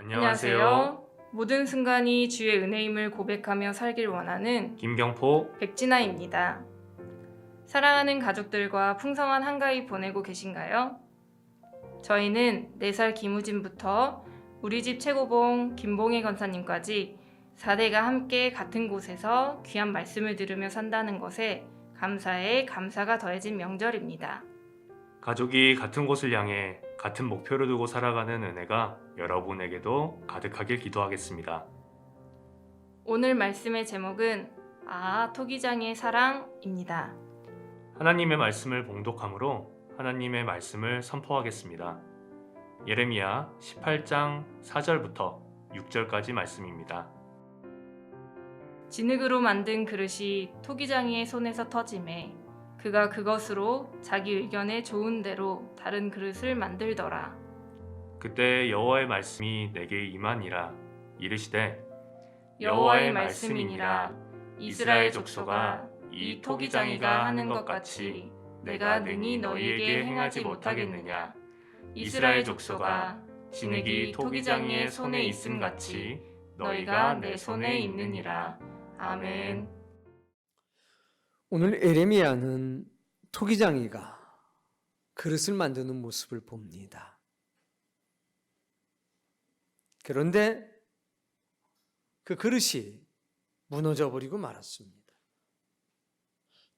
안녕하세요. 모든 순간이 주의 은혜임을 고백하며 살길 원하는 김경포 백진아입니다. 사랑하는 가족들과 풍성한 한가위 보내고 계신가요? 저희는 4살 김우진부터 우리 집 최고봉 김봉혜 권사님까지 4대가 함께 같은 곳에서 귀한 말씀을 들으며 산다는 것에 감사에 감사가 더해진 명절입니다. 가족이 같은 곳을 향해 같은 목표를 두고 살아가는 은혜가 여러분에게도 가득하길 기도하겠습니다. 오늘 말씀의 제목은 토기장의 사랑입니다. 하나님의 말씀을 봉독함으로 하나님의 말씀을 선포하겠습니다. 예레미야 18장 4절부터 6절까지 말씀입니다. 진흙으로 만든 그릇이 토기장이의 손에서 터지매 그가 그것으로 자기 의견에 좋은 대로 다른 그릇을 만들더라. 그때 여호와의 말씀이 내게 임하니라. 이르시되 여호와의 말씀이니라. 이스라엘 족속아, 이 토기장이가 하는 것 같이 내가 능히 너희에게 행하지 못하겠느냐. 이스라엘 족속아, 진흙이 토기장이의 손에 있음 같이 너희가 내 손에 있느니라. 아멘. 오늘 에레미야는 토기장이가 그릇을 만드는 모습을 봅니다. 그런데 그 그릇이 무너져 버리고 말았습니다.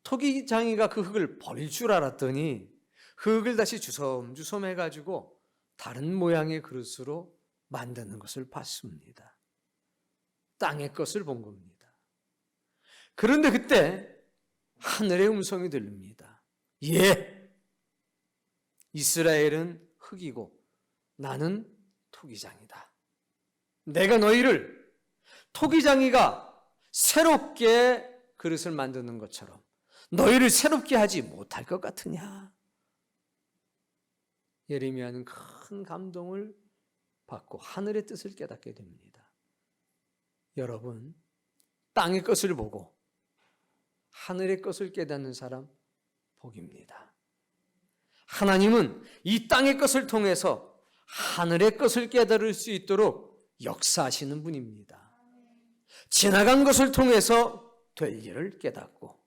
토기장이가 그 흙을 버릴 줄 알았더니 그 흙을 다시 주섬주섬 해가지고 다른 모양의 그릇으로 만드는 것을 봤습니다. 땅의 것을 본 겁니다. 그런데 그때 하늘의 음성이 들립니다. 예, 이스라엘은 흙이고 나는 토기장이다. 내가 너희를 토기장이가 새롭게 그릇을 만드는 것처럼 너희를 새롭게 하지 못할 것 같으냐. 예레미야는 큰 감동을 받고 하늘의 뜻을 깨닫게 됩니다. 여러분, 땅의 것을 보고 하늘의 것을 깨닫는 사람 복입니다. 하나님은 이 땅의 것을 통해서 하늘의 것을 깨달을 수 있도록 역사하시는 분입니다. 지나간 것을 통해서 될 일을 깨닫고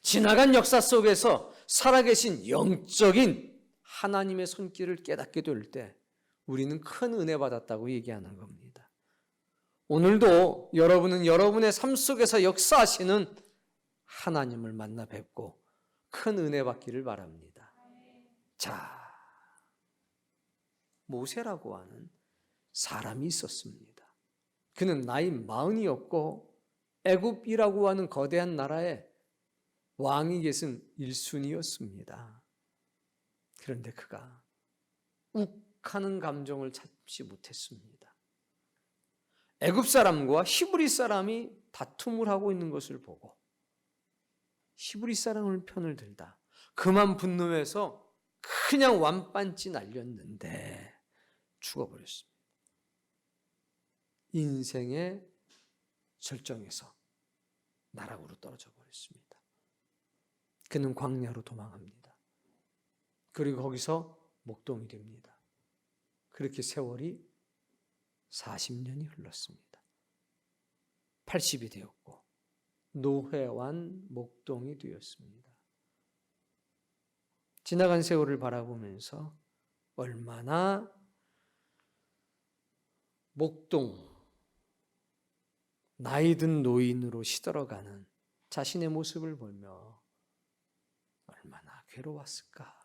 지나간 역사 속에서 살아계신 영적인 하나님의 손길을 깨닫게 될 때 우리는 큰 은혜 받았다고 얘기하는 겁니다. 오늘도 여러분은 여러분의 삶 속에서 역사하시는 하나님을 만나 뵙고 큰 은혜 받기를 바랍니다. 자, 모세라고 하는 사람이 있었습니다. 그는 나이 40이었고 애굽이라고 하는 거대한 나라의 왕이 계신 1순위였습니다. 그런데 그가 욱하는 감정을 참지 못했습니다. 애굽 사람과 히브리 사람이 다툼을 하고 있는 것을 보고 히브리 사람을 편을 들다 그만 분노해서 그냥 완반치 날렸는데 죽어버렸습니다. 인생의 절정에서 나락으로 떨어져 버렸습니다. 그는 광야로 도망합니다. 그리고 거기서 목동이 됩니다. 그렇게 세월이 40년이 흘렀습니다. 80이 되었고 노회완 목동이 되었습니다. 지나간 세월을 바라보면서 얼마나 목동, 나이든 노인으로 시들어가는 자신의 모습을 보며 얼마나 괴로웠을까.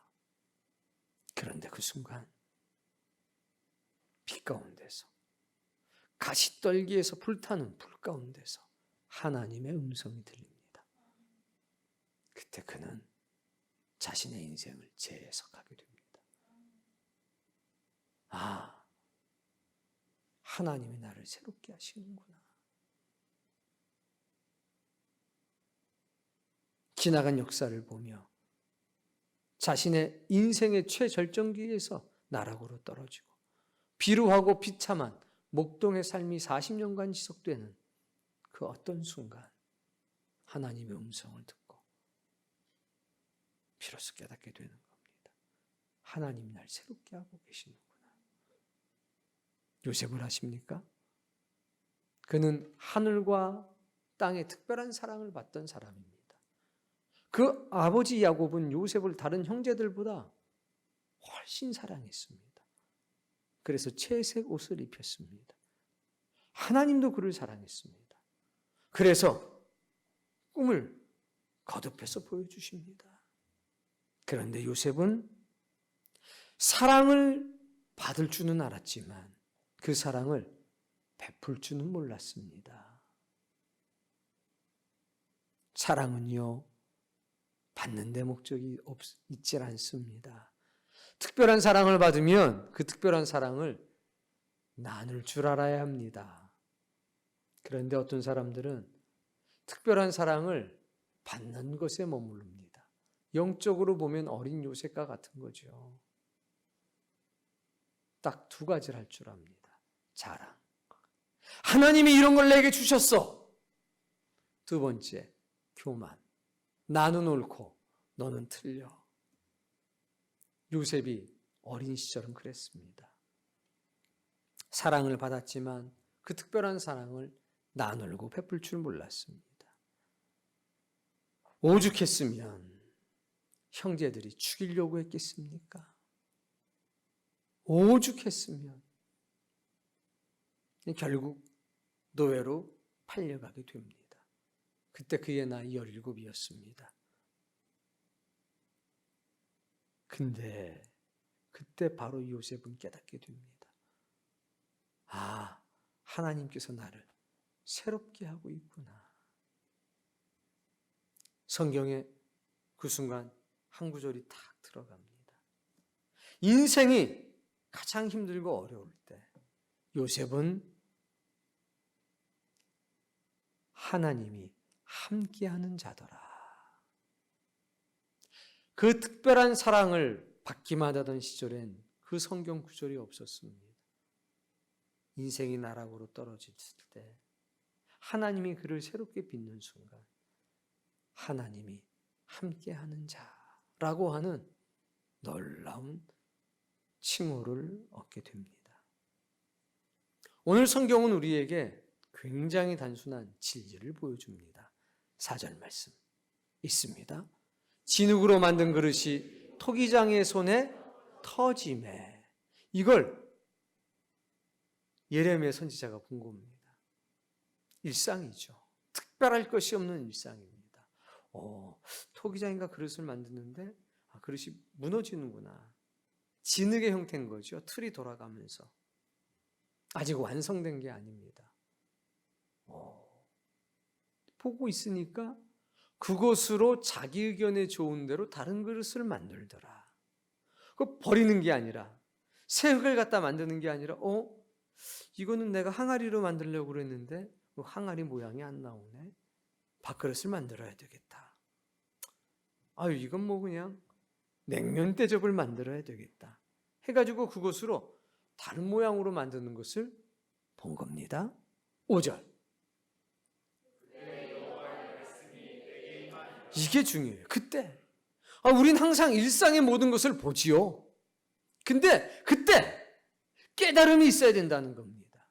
그런데 그 순간 빛 가운데서 가시떨기에서 불타는 불 가운데서 하나님의 음성이 들립니다. 그때 그는 자신의 인생을 재해석하게 됩니다. 하나님이 나를 새롭게 하시는구나. 지나간 역사를 보며 자신의 인생의 최절정기에서 나락으로 떨어지고 비루하고 비참한 목동의 삶이 40년간 지속되는 그 어떤 순간 하나님의 음성을 듣고 비로소 깨닫게 되는 겁니다. 하나님이 날 새롭게 하고 계시는구나. 요셉을 아십니까? 그는 하늘과 땅의 특별한 사랑을 받던 사람입니다. 그 아버지 야곱은 요셉을 다른 형제들보다 훨씬 사랑했습니다. 그래서 채색 옷을 입혔습니다. 하나님도 그를 사랑했습니다. 그래서 꿈을 거듭해서 보여주십니다. 그런데 요셉은 사랑을 받을 줄은 알았지만 그 사랑을 베풀 줄은 몰랐습니다. 사랑은요, 받는 데 목적이 있질 않습니다. 특별한 사랑을 받으면 그 특별한 사랑을 나눌 줄 알아야 합니다. 그런데 어떤 사람들은 특별한 사랑을 받는 것에 머무릅니다. 영적으로 보면 어린 요셉과 같은 거죠. 딱 두 가지를 할 줄 압니다. 자랑. 하나님이 이런 걸 내게 주셨어. 두 번째, 교만. 나는 옳고 너는 틀려. 요셉이 어린 시절은 그랬습니다. 사랑을 받았지만 그 특별한 사랑을 나누고 베풀 줄 몰랐습니다. 오죽했으면 형제들이 죽이려고 했겠습니까? 오죽했으면 결국 노예로 팔려가게 됩니다. 그때 그의 나이 17이었습니다. 근데 그때 바로 요셉은 깨닫게 됩니다. 아, 하나님께서 나를 새롭게 하고 있구나. 성경에 그 순간 한 구절이 탁 들어갑니다. 인생이 가장 힘들고 어려울 때 요셉은 하나님이 함께하는 자더라. 그 특별한 사랑을 받기만 하던 시절엔 그 성경 구절이 없었습니다. 인생이 나락으로 떨어질 때 하나님이 그를 새롭게 빚는 순간 하나님이 함께하는 자라고 하는 놀라운 칭호를 얻게 됩니다. 오늘 성경은 우리에게 굉장히 단순한 진리를 보여줍니다. 4절 말씀 있습니다. 진흙으로 만든 그릇이 토기장의 손에 터짐에. 이걸 예레미야 선지자가 본 겁니다. 일상이죠. 특별할 것이 없는 일상입니다. 토기장이가 그릇을 만드는데 그릇이 무너지는구나. 진흙의 형태인 거죠. 틀이 돌아가면서. 아직 완성된 게 아닙니다. 보고 있으니까 그것으로 자기 의견에 좋은 대로 다른 그릇을 만들더라. 그거 버리는 게 아니라 새 흙을 갖다 만드는 게 아니라 이거는 내가 항아리로 만들려고 그랬는데 항아리 모양이 안 나오네. 밥그릇을 만들어야 되겠다. 이건 뭐 그냥 냉면 대접을 만들어야 되겠다. 해가지고 그것으로 다른 모양으로 만드는 것을 본 겁니다. 5절. 이게 중요해요. 그때. 우린 항상 일상의 모든 것을 보지요. 근데 그때 깨달음이 있어야 된다는 겁니다.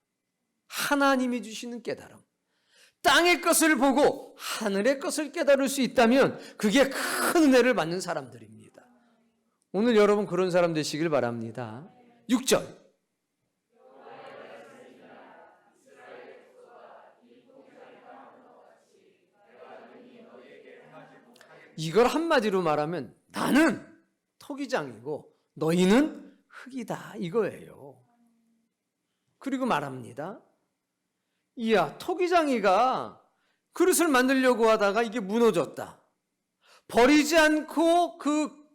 하나님이 주시는 깨달음. 땅의 것을 보고 하늘의 것을 깨달을 수 있다면 그게 큰 은혜를 받는 사람들입니다. 오늘 여러분 그런 사람 되시길 바랍니다. 6절. 이걸 한마디로 말하면 나는 토기장이고 너희는 흙이다 이거예요. 그리고 말합니다. 이야, 토기장이가 그릇을 만들려고 하다가 이게 무너졌다. 버리지 않고 그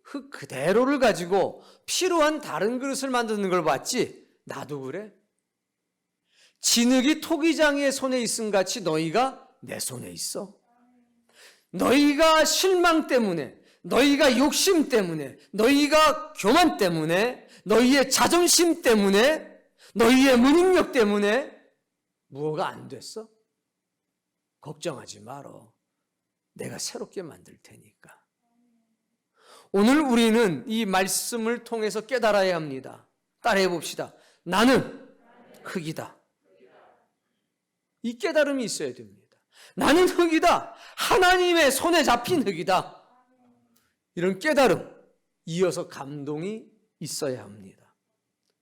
흙 그대로를 가지고 필요한 다른 그릇을 만드는 걸 봤지. 나도 그래. 진흙이 토기장의 손에 있음 같이 너희가 내 손에 있어. 너희가 실망 때문에, 너희가 욕심 때문에, 너희가 교만 때문에, 너희의 자존심 때문에, 너희의 무능력 때문에 무엇가 안 됐어? 걱정하지 말어. 내가 새롭게 만들 테니까. 오늘 우리는 이 말씀을 통해서 깨달아야 합니다. 따라해 봅시다. 나는 흙이다. 이 깨달음이 있어야 됩니다. 나는 흙이다. 하나님의 손에 잡힌 흙이다. 이런 깨달음, 이어서 감동이 있어야 합니다.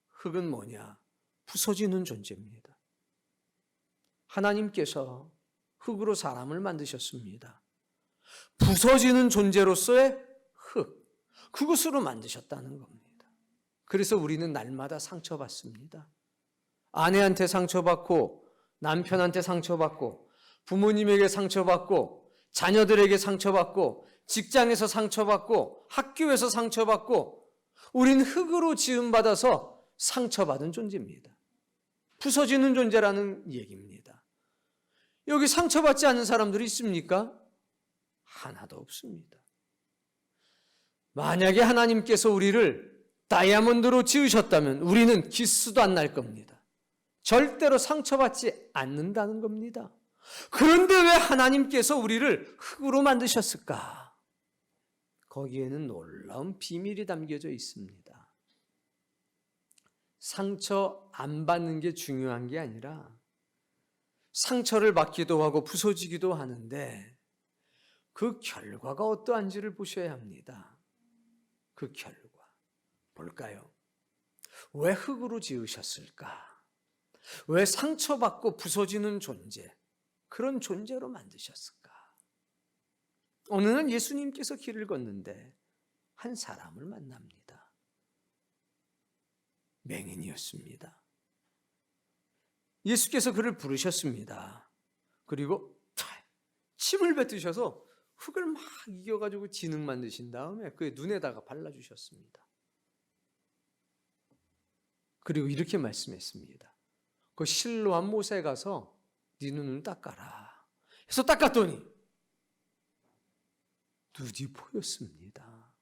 흙은 뭐냐? 부서지는 존재입니다. 하나님께서 흙으로 사람을 만드셨습니다. 부서지는 존재로서의 흙, 그것으로 만드셨다는 겁니다. 그래서 우리는 날마다 상처받습니다. 아내한테 상처받고, 남편한테 상처받고, 부모님에게 상처받고, 자녀들에게 상처받고, 직장에서 상처받고, 학교에서 상처받고, 우린 흙으로 지음받아서 상처받은 존재입니다. 부서지는 존재라는 얘기입니다. 여기 상처받지 않는 사람들이 있습니까? 하나도 없습니다. 만약에 하나님께서 우리를 다이아몬드로 지으셨다면 우리는 기스도 안 날 겁니다. 절대로 상처받지 않는다는 겁니다. 그런데 왜 하나님께서 우리를 흙으로 만드셨을까? 거기에는 놀라운 비밀이 담겨져 있습니다. 상처 안 받는 게 중요한 게 아니라 상처를 받기도 하고 부서지기도 하는데 그 결과가 어떠한지를 보셔야 합니다. 그 결과 볼까요? 왜 흙으로 지으셨을까? 왜 상처받고 부서지는 존재, 그런 존재로 만드셨을까? 어느 날 예수님께서 길을 걷는데 한 사람을 만납니다. 맹인이었습니다. 예수께서 그를 부르셨습니다. 그리고 침을 뱉으셔서 흙을 막 이겨가지고 진흙 만드신 다음에 그의 눈에다가 발라주셨습니다. 그리고 이렇게 말씀했습니다. 그 실로암 못에 가서 네 눈을 닦아라. 해서 닦았더니 눈이 보였습니다.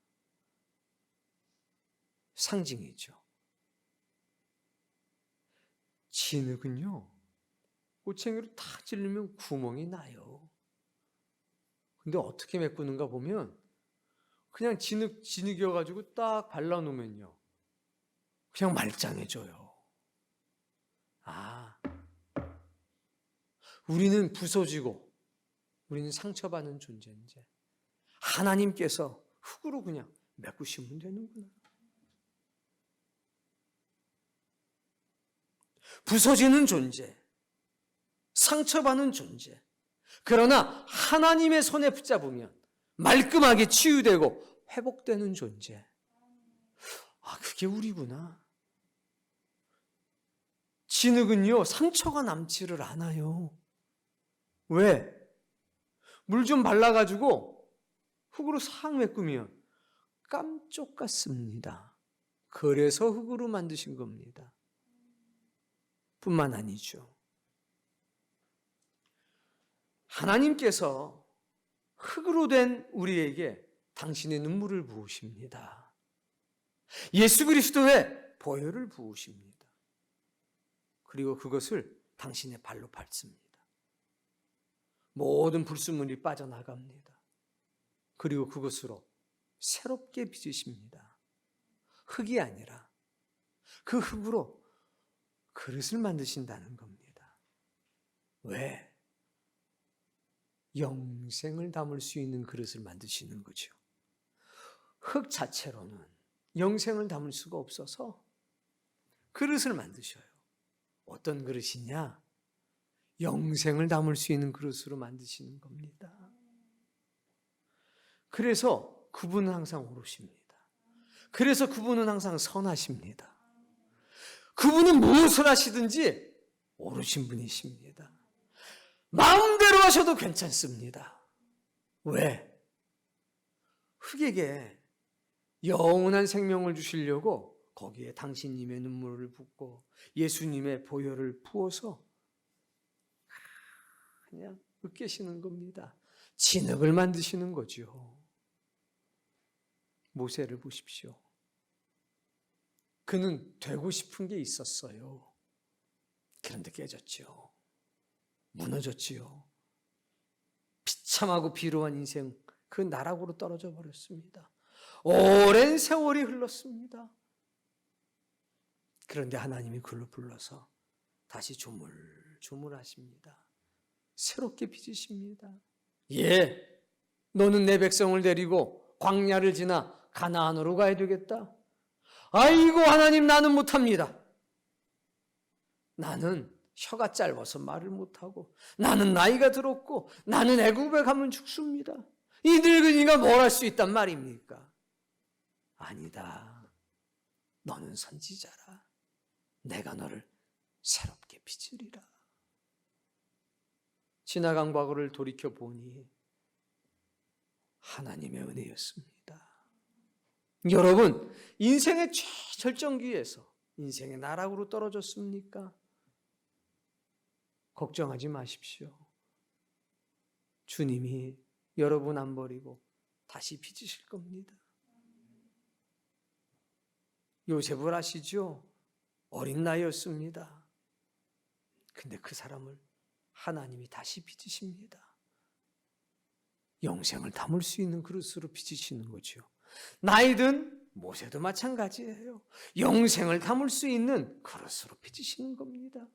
상징이죠. 진흙은요, 꼬챙이로 다 찌르면 구멍이 나요. 근데 어떻게 메꾸는가 보면 그냥 진흙이어가지고 딱 발라놓으면요, 그냥 말짱해져요. 우리는 부서지고 우리는 상처받는 존재인지 하나님께서 흙으로 그냥 메꾸시면 되는구나. 부서지는 존재, 상처받는 존재. 그러나 하나님의 손에 붙잡으면 말끔하게 치유되고 회복되는 존재. 그게 우리구나. 진흙은요, 상처가 남지를 않아요. 왜? 물 좀 발라가지고 흙으로 싹 메꾸면 깜쪽 같습니다. 그래서 흙으로 만드신 겁니다. 뿐만 아니죠. 하나님께서 흙으로 된 우리에게 당신의 눈물을 부으십니다. 예수 그리스도의 보혈을 부으십니다. 그리고 그것을 당신의 발로 밟습니다. 모든 불순물이 빠져나갑니다. 그리고 그것으로 새롭게 빚으십니다. 흙이 아니라 그 흙으로 그릇을 만드신다는 겁니다. 왜? 영생을 담을 수 있는 그릇을 만드시는 거죠. 흙 자체로는 영생을 담을 수가 없어서 그릇을 만드셔요. 어떤 그릇이냐? 영생을 담을 수 있는 그릇으로 만드시는 겁니다. 그래서 그분은 항상 오르십니다. 그래서 그분은 항상 선하십니다. 그분은 무엇을 하시든지 오르신 분이십니다. 마음대로 하셔도 괜찮습니다. 왜? 흙에게 영원한 생명을 주시려고 거기에 당신님의 눈물을 붓고 예수님의 보혈을 부어서 그냥 으깨시는 겁니다. 진흙을 만드시는 거죠. 모세를 보십시오. 그는 되고 싶은 게 있었어요. 그런데 깨졌죠. 무너졌지요. 비참하고 비루한 인생, 그 나락으로 떨어져 버렸습니다. 오랜 세월이 흘렀습니다. 그런데 하나님이 그를 불러서 다시 조물조물하십니다. 새롭게 빚으십니다. 예, 너는 내 백성을 데리고 광야를 지나 가나안으로 가야 되겠다. 아이고 하나님, 나는 못합니다. 나는 혀가 짧아서 말을 못하고, 나는 나이가 들었고, 나는 애굽에 가면 죽습니다. 이 늙은이가 뭘 할 수 있단 말입니까? 아니다. 너는 선지자라. 내가 너를 새롭게 빚으리라. 지나간 과거를 돌이켜보니 하나님의 은혜였습니다. 여러분, 인생의 최절정기에서 인생의 나락으로 떨어졌습니까? 걱정하지 마십시오. 주님이 여러분 안 버리고 다시 빚으실 겁니다. 요셉을 아시죠? 어린 나이였습니다. 근데 그 사람을 하나님이 다시 빚으십니다. 영생을 담을 수 있는 그릇으로 빚으시는 거죠. 나이든 모세도 마찬가지예요. 영생을 담을 수 있는 그릇으로 빚으시는 겁니다.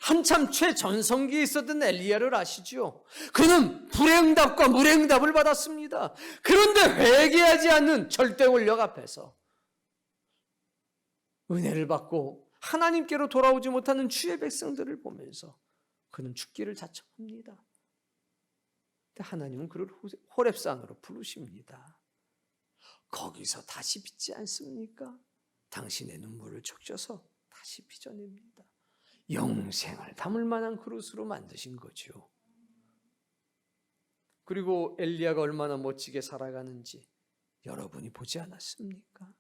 한참 최전성기에 있었던 엘리야를 아시죠? 그는 불의 응답과 물의 응답을 받았습니다. 그런데 회개하지 않는 절대 권력 앞에서 은혜를 받고 하나님께로 돌아오지 못하는 주의 백성들을 보면서 그는 죽기를 자청합니다. 근데 하나님은 그를 호렙산으로 부르십니다. 거기서 다시 빚지 않습니까? 당신의 눈물을 적셔서 다시 빚어냅니다. 영생을 담을 만한 그릇으로 만드신 거죠. 그리고 엘리야가 얼마나 멋지게 살아가는지 여러분이 보지 않았습니까?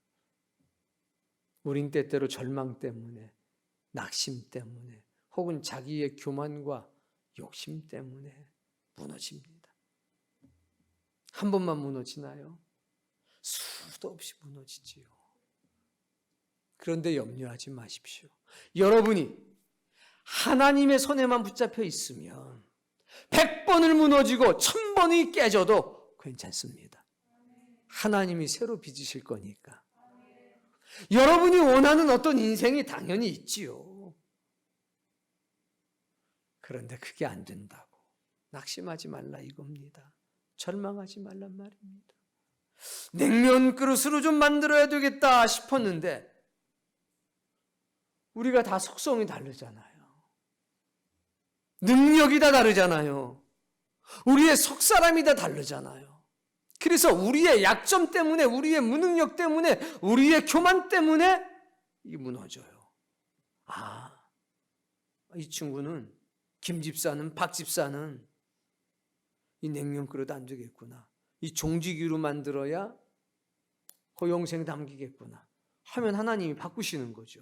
우린 때때로 절망 때문에, 낙심 때문에, 혹은 자기의 교만과 욕심 때문에 무너집니다. 한 번만 무너지나요? 수도 없이 무너지지요. 그런데 염려하지 마십시오. 여러분이 하나님의 손에만 붙잡혀 있으면 100번을 무너지고 1000번이 깨져도 괜찮습니다. 하나님이 새로 빚으실 거니까. 여러분이 원하는 어떤 인생이 당연히 있지요. 그런데 그게 안 된다고 낙심하지 말라 이겁니다. 절망하지 말란 말입니다. 냉면 그릇으로 좀 만들어야 되겠다 싶었는데 우리가 다 속성이 다르잖아요. 능력이 다 다르잖아요. 우리의 속사람이 다 다르잖아요. 그래서 우리의 약점 때문에, 우리의 무능력 때문에, 우리의 교만 때문에 이게 무너져요. 아, 이 친구는, 김 집사는, 박 집사는 이 냉면 그릇 안 되겠구나. 이 종지기로 만들어야 영생 담기겠구나 하면 하나님이 바꾸시는 거죠.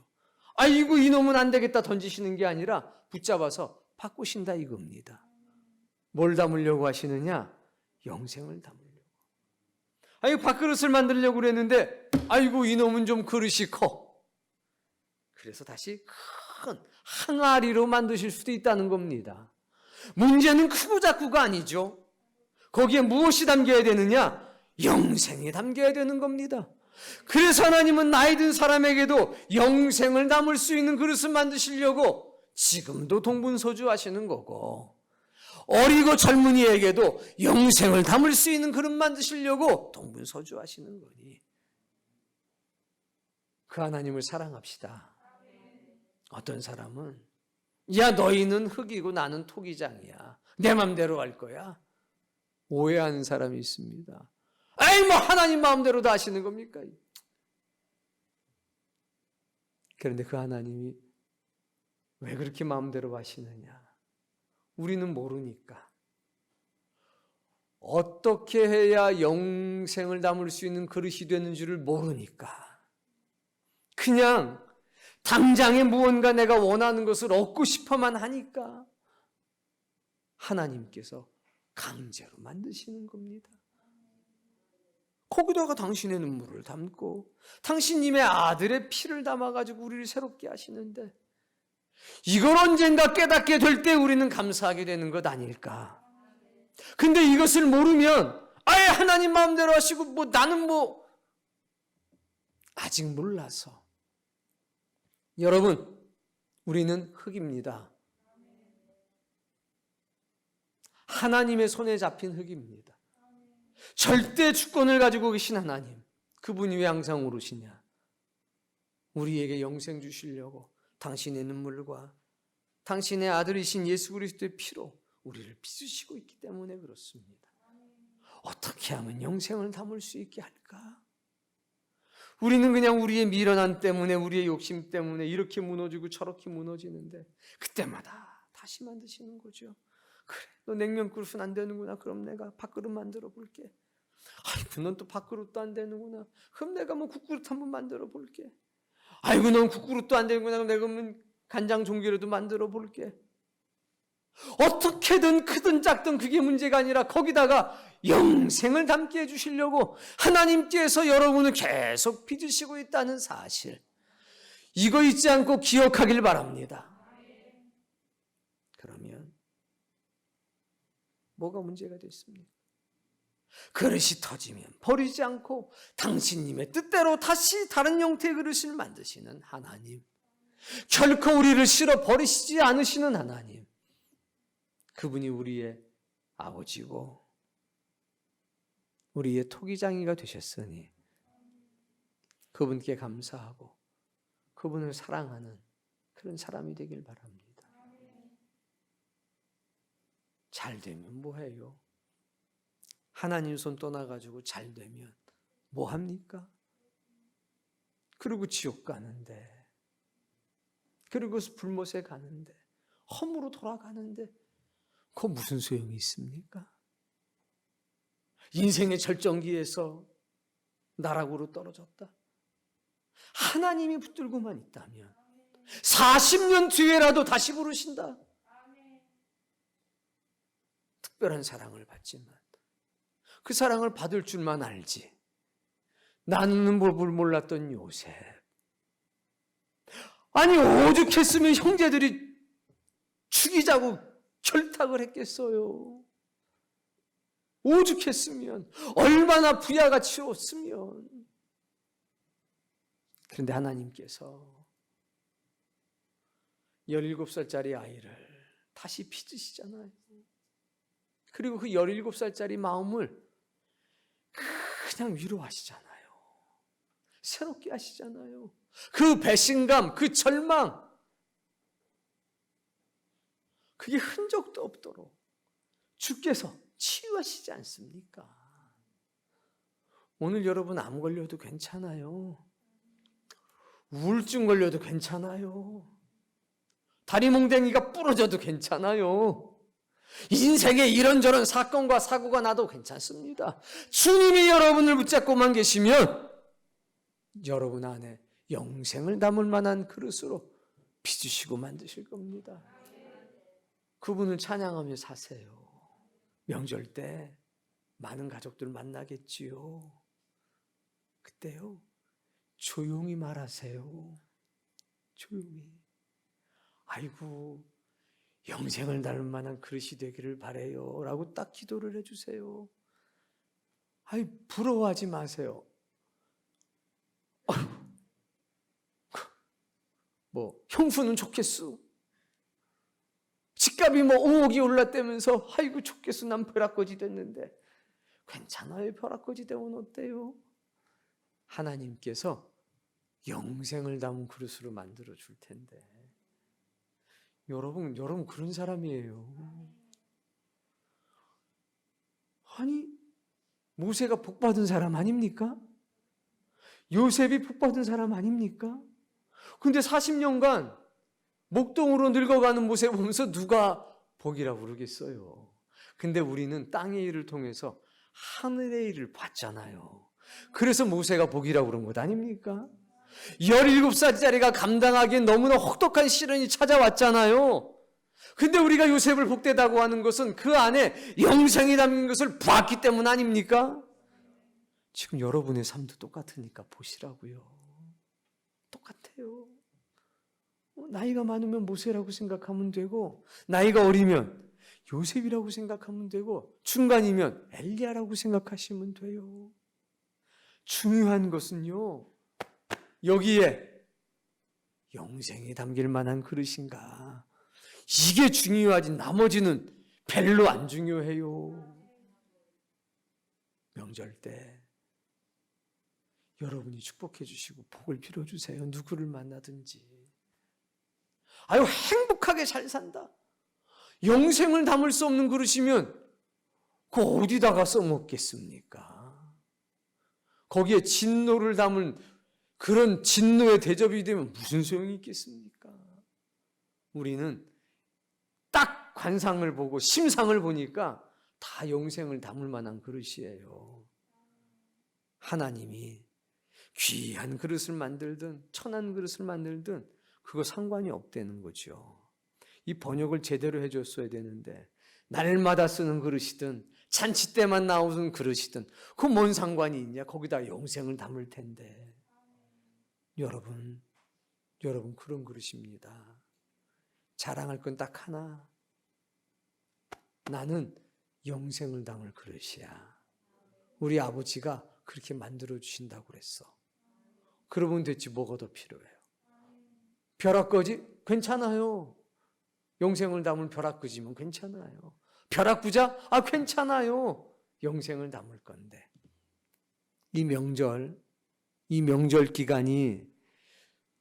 아이고 이놈은 안 되겠다 던지시는 게 아니라 붙잡아서 바꾸신다 이겁니다. 뭘 담으려고 하시느냐? 영생을 담으려고. 아이고 밥그릇을 만들려고 그랬는데 아이고 이놈은 좀 그릇이 커. 그래서 다시 큰 항아리로 만드실 수도 있다는 겁니다. 문제는 크고 작고가 아니죠. 거기에 무엇이 담겨야 되느냐? 영생이 담겨야 되는 겁니다. 그래서 하나님은 나이 든 사람에게도 영생을 담을 수 있는 그릇을 만드시려고 지금도 동분서주하시는 거고, 어리고 젊은이에게도 영생을 담을 수 있는 그릇 만드시려고 동분서주하시는 거니 그 하나님을 사랑합시다. 어떤 사람은 야 너희는 흙이고 나는 토기장이야, 내 맘대로 할 거야, 오해하는 사람이 있습니다. 아이 뭐 하나님 마음대로 다 하시는 겁니까? 그런데 그 하나님이 왜 그렇게 마음대로 하시느냐? 우리는 모르니까. 어떻게 해야 영생을 담을 수 있는 그릇이 되는 줄을 모르니까. 그냥 당장에 무언가 내가 원하는 것을 얻고 싶어만 하니까 하나님께서 강제로 만드시는 겁니다. 거기다가 당신의 눈물을 담고 당신님의 아들의 피를 담아가지고 우리를 새롭게 하시는데 이걸 언젠가 깨닫게 될 때 우리는 감사하게 되는 것 아닐까. 근데 이것을 모르면 아예 하나님 마음대로 하시고 나는 아직 몰라서. 여러분, 우리는 흙입니다. 하나님의 손에 잡힌 흙입니다. 절대 주권을 가지고 계신 하나님, 그분이 왜 항상 오르시냐? 우리에게 영생 주시려고 당신의 눈물과 당신의 아들이신 예수 그리스도의 피로 우리를 빚으시고 있기 때문에 그렇습니다. 어떻게 하면 영생을 담을 수 있게 할까? 우리는 그냥 우리의 미련함 때문에, 우리의 욕심 때문에 이렇게 무너지고 저렇게 무너지는데 그때마다 다시 만드시는 거죠. 그래, 너 냉면 그릇은 안 되는구나. 그럼 내가 밥그릇 만들어 볼게. 아이고, 넌 또 밥그릇도 안 되는구나. 그럼 내가 뭐 국그릇 한번 만들어 볼게. 아이고, 넌 국그릇도 안 되는구나. 그럼 내가 그러면 간장 종기라도 만들어 볼게. 어떻게든 크든 작든 그게 문제가 아니라 거기다가 영생을 담게 해주시려고 하나님께서 여러분을 계속 빚으시고 있다는 사실, 이거 잊지 않고 기억하길 바랍니다. 그러면 뭐가 문제가 됐습니까? 그릇이 터지면 버리지 않고 당신님의 뜻대로 다시 다른 형태의 그릇을 만드시는 하나님, 결코 우리를 싫어 버리시지 않으시는 하나님, 그분이 우리의 아버지고 우리의 토기장이가 되셨으니 그분께 감사하고 그분을 사랑하는 그런 사람이 되길 바랍니다. 잘 되면 뭐해요? 하나님 손 떠나가지고 잘 되면 뭐합니까? 그리고 지옥 가는데, 그리고 불못에 가는데, 험으로 돌아가는데 그거 무슨 소용이 있습니까? 인생의 절정기에서 나락으로 떨어졌다. 하나님이 붙들고만 있다면 40년 뒤에라도 다시 부르신다. 특별한 사랑을 받지만 그 사랑을 받을 줄만 알지 나누는 법을 몰랐던 요셉. 아니, 오죽했으면 형제들이 죽이자고 결탁을 했겠어요. 오죽했으면, 얼마나 부야가치웠으면. 그런데 하나님께서 17살짜리 아이를 다시 빚으시잖아요. 그리고 그 17살짜리 마음을 그냥 위로하시잖아요. 새롭게 하시잖아요. 그 배신감, 그 절망, 그게 흔적도 없도록 주께서 치유하시지 않습니까? 오늘 여러분 암 걸려도 괜찮아요. 우울증 걸려도 괜찮아요. 다리 몽댕이가 부러져도 괜찮아요. 인생에 이런저런 사건과 사고가 나도 괜찮습니다. 주님이 여러분을 붙잡고만 계시면 여러분 안에 영생을 담을 만한 그릇으로 빚으시고 만드실 겁니다. 그분을 찬양하며 사세요. 명절 때 많은 가족들 만나겠지요. 그때요, 조용히 말하세요. 조용히. 아이고, 영생을 닮을 만한 그릇이 되기를 바래요 라고 딱 기도를 해주세요. 아이, 부러워하지 마세요. 뭐 형수는 좋겠어. 집값이 뭐 5억이 올랐다면서 아이고 좋겠어, 난 벼락거지 됐는데. 괜찮아요. 벼락거지 되면 어때요? 하나님께서 영생을 담은 그릇으로 만들어 줄 텐데. 여러분 그런 사람이에요. 아니, 모세가 복받은 사람 아닙니까? 요셉이 복받은 사람 아닙니까? 근데 40년간 목동으로 늙어가는 모습 보면서 누가 복이라고 그러겠어요. 근데 우리는 땅의 일을 통해서 하늘의 일을 봤잖아요. 그래서 모세가 복이라고 그런 것 아닙니까? 17살짜리가 감당하기엔 너무나 혹독한 시련이 찾아왔잖아요. 근데 우리가 요셉을 복되다고 하는 것은 그 안에 영생이 담긴 것을 보았기 때문 아닙니까? 지금 여러분의 삶도 똑같으니까 보시라고요. 똑같아요. 나이가 많으면 모세라고 생각하면 되고, 나이가 어리면 요셉이라고 생각하면 되고, 중간이면 엘리야라고 생각하시면 돼요. 중요한 것은요, 여기에 영생이 담길 만한 그릇인가? 이게 중요하지 나머지는 별로 안 중요해요. 명절 때 여러분이 축복해 주시고 복을 빌어주세요. 누구를 만나든지. 아유, 행복하게 잘 산다. 영생을 담을 수 없는 그릇이면 그 어디다가 써먹겠습니까? 거기에 진노를 담은 그런 진노의 대접이 되면 무슨 소용이 있겠습니까? 우리는 딱 관상을 보고 심상을 보니까 다 영생을 담을 만한 그릇이에요. 하나님이 귀한 그릇을 만들든 천한 그릇을 만들든 그거 상관이 없다는 거죠. 이 번역을 제대로 해줬어야 되는데 날마다 쓰는 그릇이든 잔치 때만 나오는 그릇이든 그 뭔 상관이 있냐? 거기다 영생을 담을 텐데. 여러분 그런 그릇입니다. 자랑할 건 딱 하나. 나는 영생을 담을 그릇이야. 우리 아버지가 그렇게 만들어 주신다고 그랬어. 그러면 됐지 뭐가 더 필요해요? 벼락거지? 괜찮아요. 영생을 담을 벼락거지면 괜찮아요. 벼락부자? 괜찮아요. 영생을 담을 건데. 이 명절 기간이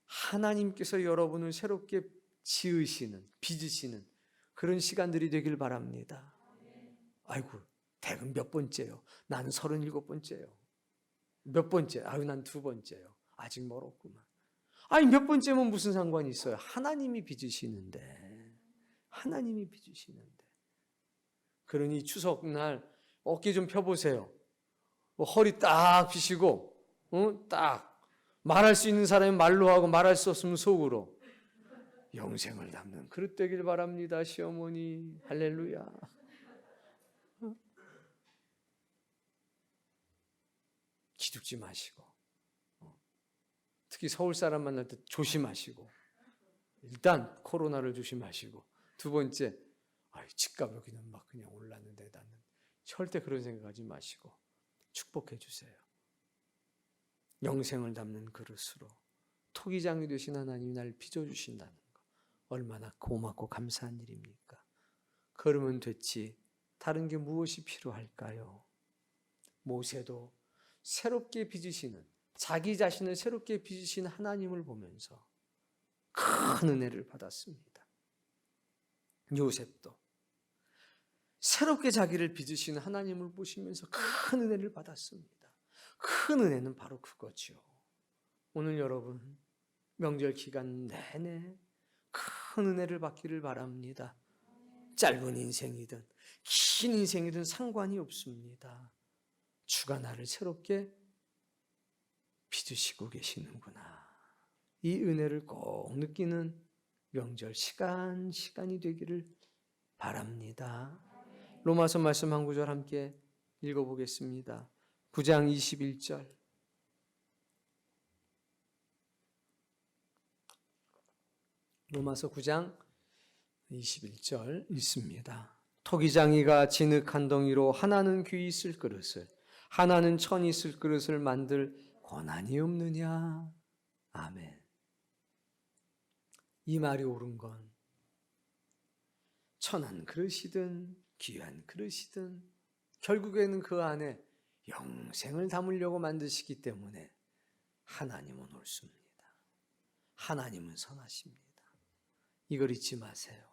하나님께서 여러분을 새롭게 지으시는, 빚으시는 그런 시간들이 되길 바랍니다. 아이고, 대금 몇 번째요? 나는 37번째요. 몇 번째? 난 2번째요. 아직 멀었구만. 몇 번째면 무슨 상관이 있어요? 하나님이 빚으시는데. 하나님이 빚으시는데. 그러니 추석날 어깨 좀 펴보세요. 허리 딱 펴시고, 딱 말할 수 있는 사람이 말로 하고 말할 수 없으면 속으로 영생을 담는 그릇 되길 바랍니다. 시어머니 할렐루야. 기죽지 마시고, 특히 서울 사람 만날 때 조심하시고, 일단 코로나를 조심하시고, 2번째 집값 여기는 막 그냥 올랐는데 나는 절대 그런 생각하지 마시고 축복해 주세요. 영생을 담는 그릇으로 토기장이 되신 하나님이 날 빚어주신다는 거 얼마나 고맙고 감사한 일입니까? 그러면 됐지 다른 게 무엇이 필요할까요? 모세도 새롭게 빚으시는, 자기 자신을 새롭게 빚으신 하나님을 보면서 큰 은혜를 받았습니다. 요셉도 새롭게 자기를 빚으시는 하나님을 보시면서 큰 은혜를 받았습니다. 큰 은혜는 바로 그거죠. 오늘 여러분 명절 기간 내내 큰 은혜를 받기를 바랍니다. 짧은 인생이든 긴 인생이든 상관이 없습니다. 주가 나를 새롭게 빚으시고 계시는구나. 이 은혜를 꼭 느끼는 명절 시간이 되기를 바랍니다. 로마서 말씀 한 구절 함께 읽어보겠습니다. 9장 21절. 로마서 9장 21절 읽습니다. 토기장이가 진흙 한 덩이로 하나는 귀 있을 그릇을 하나는 천 있을 그릇을 만들 권한이 없느냐. 아멘. 이 말이 옳은 건 천한 그릇이든 귀한 그릇이든 결국에는 그 안에 영생을 담으려고 만드시기 때문에 하나님은 옳습니다. 하나님은 선하십니다. 이걸 잊지 마세요.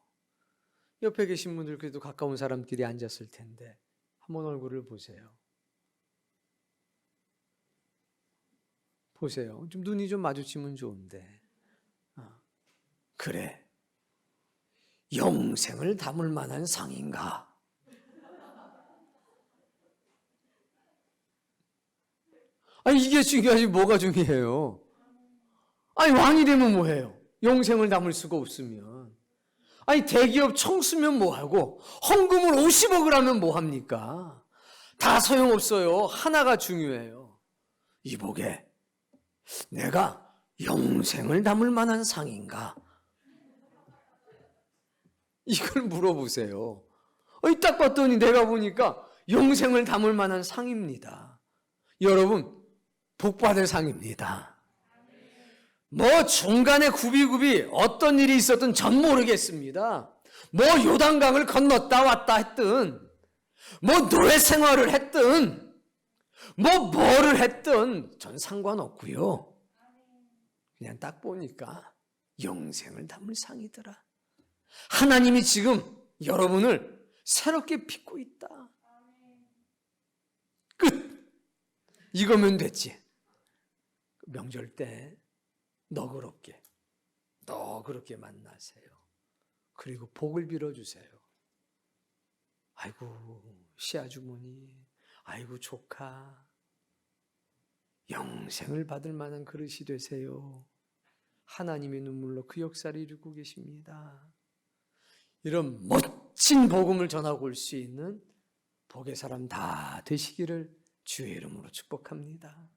옆에 계신 분들 그래도 가까운 사람끼리 앉았을 텐데 한번 얼굴을 보세요. 보세요. 좀 눈이 좀 마주치면 좋은데. 그래. 영생을 담을 만한 상인가? 이게 중요하지 뭐가 중요해요? 왕이 되면 뭐해요? 영생을 담을 수가 없으면. 대기업 청수면 뭐하고 헌금을 50억을 하면 뭐합니까? 다 소용없어요. 하나가 중요해요. 이복에 내가 영생을 담을 만한 상인가? 이걸 물어보세요. 딱 봤더니 내가 보니까 영생을 담을 만한 상입니다. 여러분 복 받을 상입니다. 뭐 중간에 굽이굽이 어떤 일이 있었든 전 모르겠습니다. 뭐 요단강을 건넜다 왔다 했든 뭐 노예 생활을 했든 뭐 뭐를 했든 전 상관없고요. 그냥 딱 보니까 영생을 담을 상이더라. 하나님이 지금 여러분을 새롭게 빚고 있다. 끝. 이거면 됐지. 명절 때 너그럽게 만나세요. 그리고 복을 빌어주세요. 아이고 시아주머니, 아이고 조카, 영생을 받을 만한 그릇이 되세요. 하나님의 눈물로 그 역사를 이루고 계십니다. 이런 멋진 복음을 전하고 올 수 있는 복의 사람 다 되시기를 주의 이름으로 축복합니다.